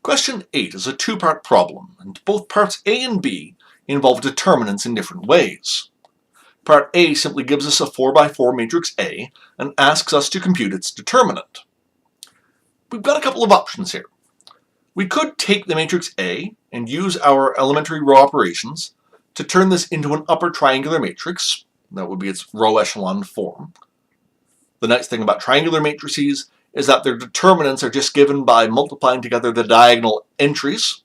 Question 8 is a two-part problem, and both parts A and B involve determinants in different ways. Part A simply gives us a 4x4 matrix A and asks us to compute its determinant. We've got a couple of options here. We could take the matrix A and use our elementary row operations to turn this into an upper triangular matrix. That would be its row echelon form. The nice thing about triangular matrices is that their determinants are just given by multiplying together the diagonal entries,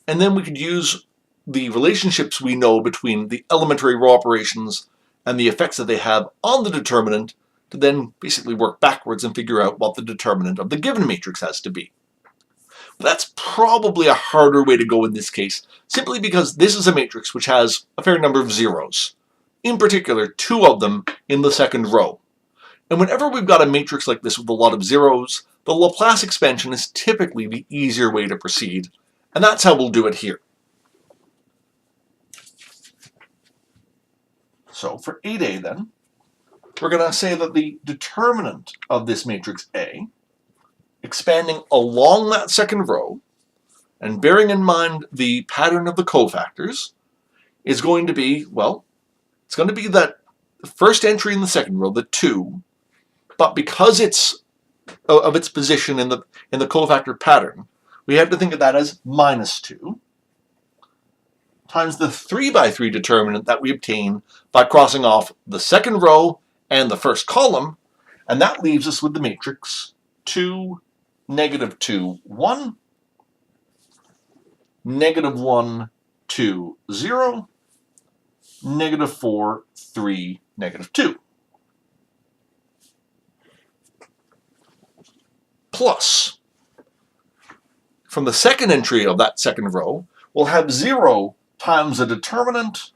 and then we could use the relationships we know between the elementary row operations and the effects that they have on the determinant to then basically work backwards and figure out what the determinant of the given matrix has to be. But that's probably a harder way to go in this case, simply because this is a matrix which has a fair number of zeros, in particular 2 of them in the second row. And whenever we've got a matrix like this with a lot of zeros, the Laplace expansion is typically the easier way to proceed, and that's how we'll do it here. So for 8A then, we're going to say that the determinant of this matrix A, expanding along that second row, and bearing in mind the pattern of the cofactors, is going to be, well, it's going to be that first entry in the second row, the 2, but because it's of its position in the cofactor pattern, we have to think of that as -2 times the 3x3 determinant that we obtain by crossing off the second row and the first column, and that leaves us with the matrix 2, -2, 1, -1, 2, 0, -4, 3, -2. Plus, from the second entry of that second row, we'll have 0 times the determinant,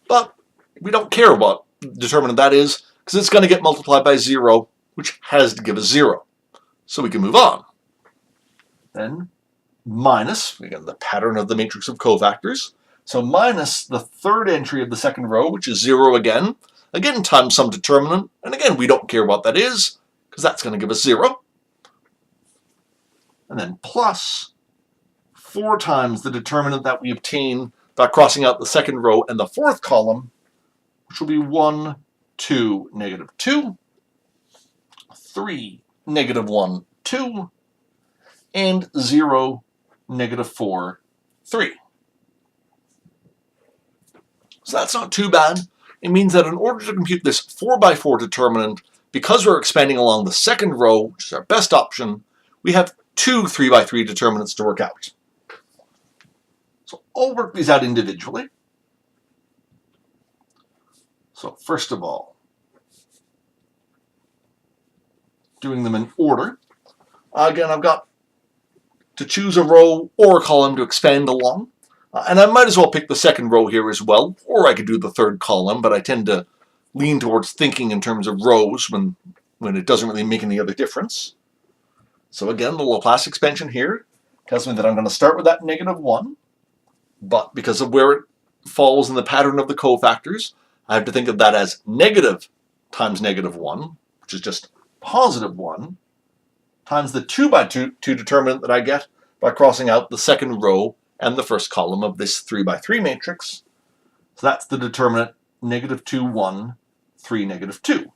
but we don't care what determinant that is, because it's going to get multiplied by 0, which has to give us 0. So we can move on. Then minus, again, the pattern of the matrix of cofactors, so minus the third entry of the second row, which is 0 again times some determinant, and again, we don't care what that is, because that's going to give us 0. And then plus 4 times the determinant that we obtain by crossing out the second row and the fourth column, which will be 1, 2, -2, 3, -1, 2, and 0, -4, 3. So that's not too bad. It means that in order to compute this 4x4 determinant, because we're expanding along the second row, which is our best option, we have 2 3x3 determinants to work out. So I'll work these out individually. So first of all, doing them in order. Again, I've got to choose a row or a column to expand along. And I might as well pick the second row here as well, or I could do the third column, but I tend to lean towards thinking in terms of rows when it doesn't really make any other difference. So again, the Laplace expansion here tells me that I'm going to start with that -1, but because of where it falls in the pattern of the cofactors, I have to think of that as negative times -1, which is just +1, times the 2x2 determinant that I get by crossing out the second row and the first column of this 3x3 matrix. So that's the determinant -2, 1, 3, -2.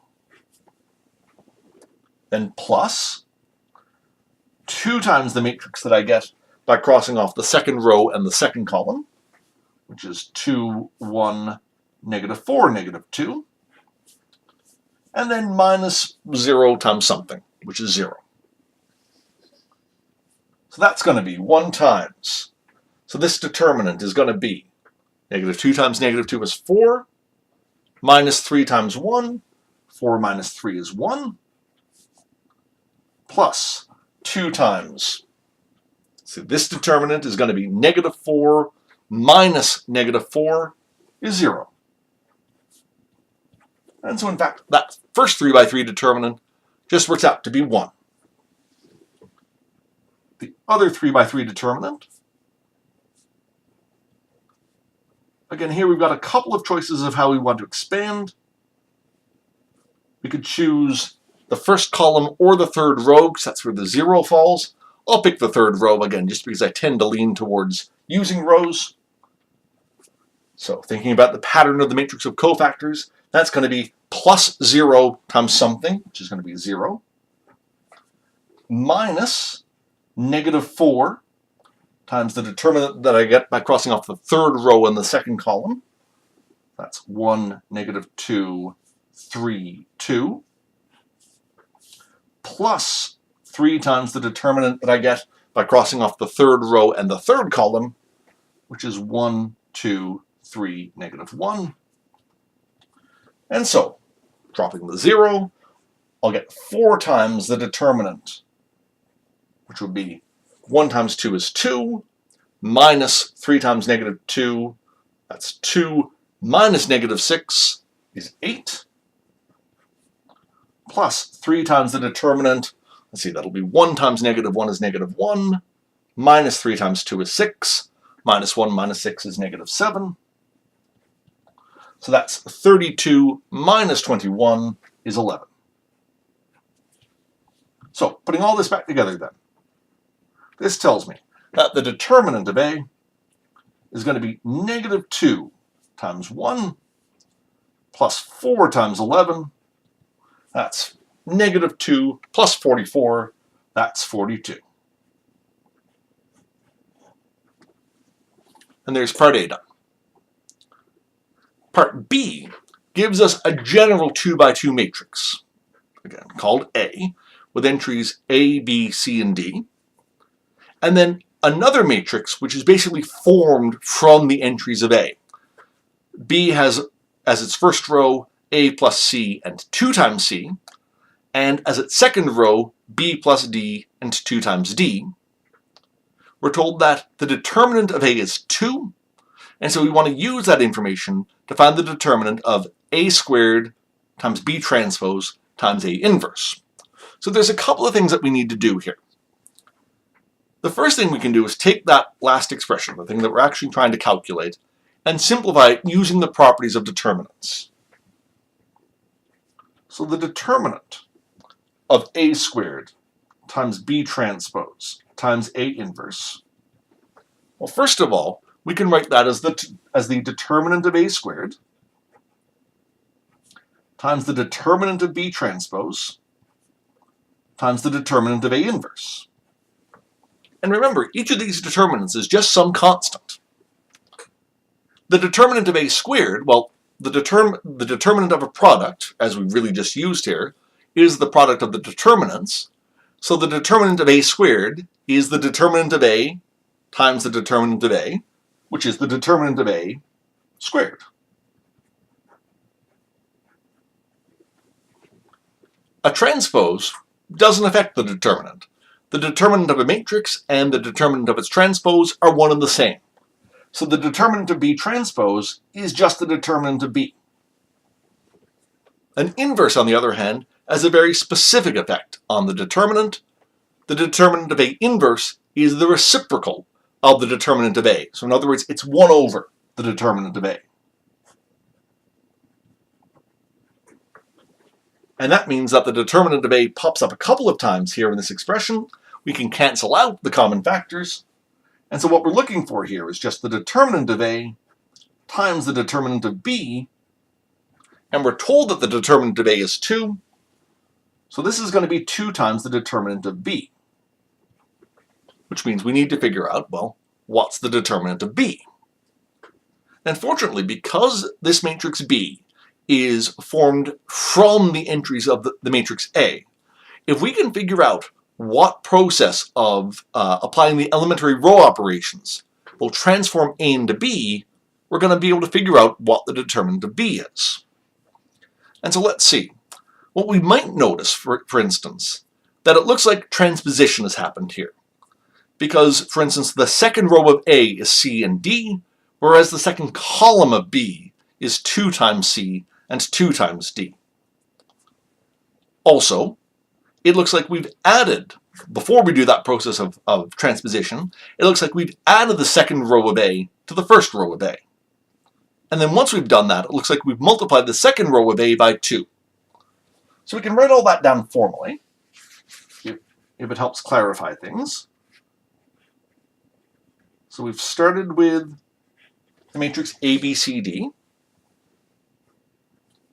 Then plus 2 times the matrix that I get by crossing off the second row and the second column, which is 2, 1, -4, -2, and then minus 0 times something, which is 0. So that's going to be 1 times. So this determinant is going to be -2 times -2 is 4, minus 3 times 1, 4 minus 3 is 1, plus 2 times. So this determinant is going to be -4 minus -4 is 0. And so in fact, that first 3x3 determinant just works out to be 1. The other 3x3 determinant, again here we've got a couple of choices of how we want to expand. We could choose the first column or the third row, because that's where the 0 falls, I'll pick the third row again, just because I tend to lean towards using rows. So thinking about the pattern of the matrix of cofactors, that's going to be plus 0 times something, which is going to be 0, minus -4 times the determinant that I get by crossing off the third row in the second column. That's 1, -2, 3, 2, plus 3 times the determinant that I get by crossing off the third row and the third column, which is 1, 2, 3, -1. And so, dropping the 0, I'll get 4 times the determinant, which would be 1 times 2 is 2, minus 3 times -2, that's 2, minus -6 is 8, plus 3 times the determinant, let's see, that'll be 1 times -1 is -1, minus 3 times 2 is 6, minus 1 minus 6 is -7. So that's 32 minus 21 is 11. So, putting all this back together then, this tells me that the determinant of A is going to be -2 times 1 plus 4 times 11. That's -2 plus 44. That's 42. And there's part A done. Part B gives us a general 2 by 2 matrix, again called A, with entries A, B, C, and D. And then another matrix which is basically formed from the entries of A. B has as its first row A plus C and 2 times C, and as its second row B plus D and 2 times D. We're told that the determinant of A is 2, and so we want to use that information to find the determinant of A squared times B transpose times A inverse. So there's a couple of things that we need to do here. The first thing we can do is take that last expression, the thing that we're actually trying to calculate, and simplify it using the properties of determinants. So the determinant of A squared times B transpose times A inverse. Well, first of all, we can write that as the determinant of A squared times the determinant of B transpose times the determinant of A inverse. And remember, each of these determinants is just some constant. The determinant of A squared, well, the determinant of a product, as we really just used here, is the product of the determinants. So the determinant of A squared is the determinant of A times the determinant of A, which is the determinant of A squared. A transpose doesn't affect the determinant. The determinant of a matrix and the determinant of its transpose are one and the same. So the determinant of B transpose is just the determinant of B. An inverse, on the other hand, has a very specific effect on the determinant. The determinant of A inverse is the reciprocal of the determinant of A. So in other words, it's 1 over the determinant of A. And that means that the determinant of A pops up a couple of times here in this expression. We can cancel out the common factors. And so what we're looking for here is just the determinant of A times the determinant of B. And we're told that the determinant of A is 2. So this is going to be 2 times the determinant of B. Which means we need to figure out, well, what's the determinant of B? And fortunately, because this matrix B is formed from the entries of the matrix A, if we can figure out what process of applying the elementary row operations will transform A into B, we're going to be able to figure out what the determinant of B is. And so let's see. What we might notice, for instance, that it looks like transposition has happened here. Because, for instance, the second row of A is C and D, whereas the second column of B is 2 times C and 2 times D. Also, it looks like we've added, before we do that process of transposition, it looks like we've added the second row of A to the first row of A. And then once we've done that, it looks like we've multiplied the second row of A by 2. So we can write all that down formally, if it helps clarify things. So we've started with the matrix A, B, C, D.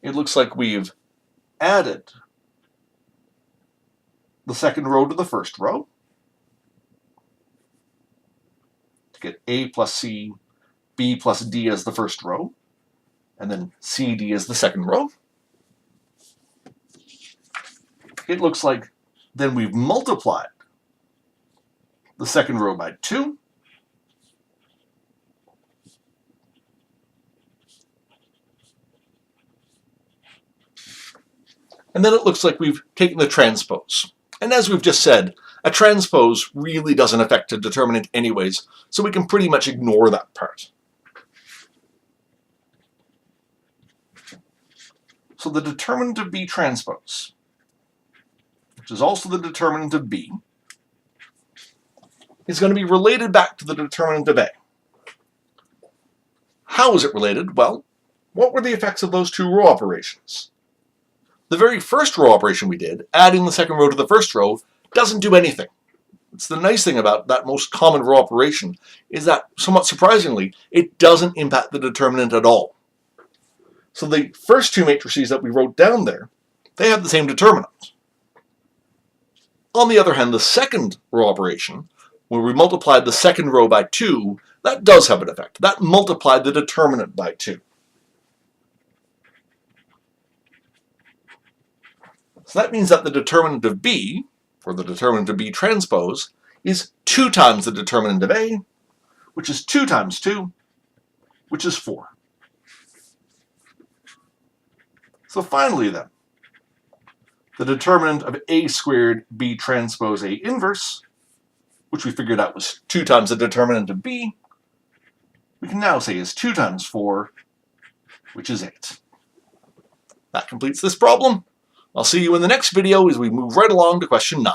It looks like we've added the second row to the first row to get A plus C, B plus D as the first row, and then C, D as the second row. It looks like then we've multiplied the second row by 2, and then it looks like we've taken the transpose. And as we've just said, a transpose really doesn't affect a determinant anyways, so we can pretty much ignore that part. So the determinant of B transpose, which is also the determinant of B, is going to be related back to the determinant of A. How is it related? Well, what were the effects of those two row operations? The very first row operation we did, adding the second row to the first row, doesn't do anything. It's the nice thing about that most common row operation is that, somewhat surprisingly, it doesn't impact the determinant at all. So the first two matrices that we wrote down there, they have the same determinant. On the other hand, the second row operation, where we multiplied the second row by 2, that does have an effect. That multiplied the determinant by 2. So that means that the determinant of B, or the determinant of B transpose, is 2 times the determinant of A, which is 2 times 2, which is 4. So finally then, the determinant of A squared B transpose A inverse, which we figured out was 2 times the determinant of B, we can now say is 2 times 4, which is 8. That completes this problem. I'll see you in the next video as we move right along to question 9.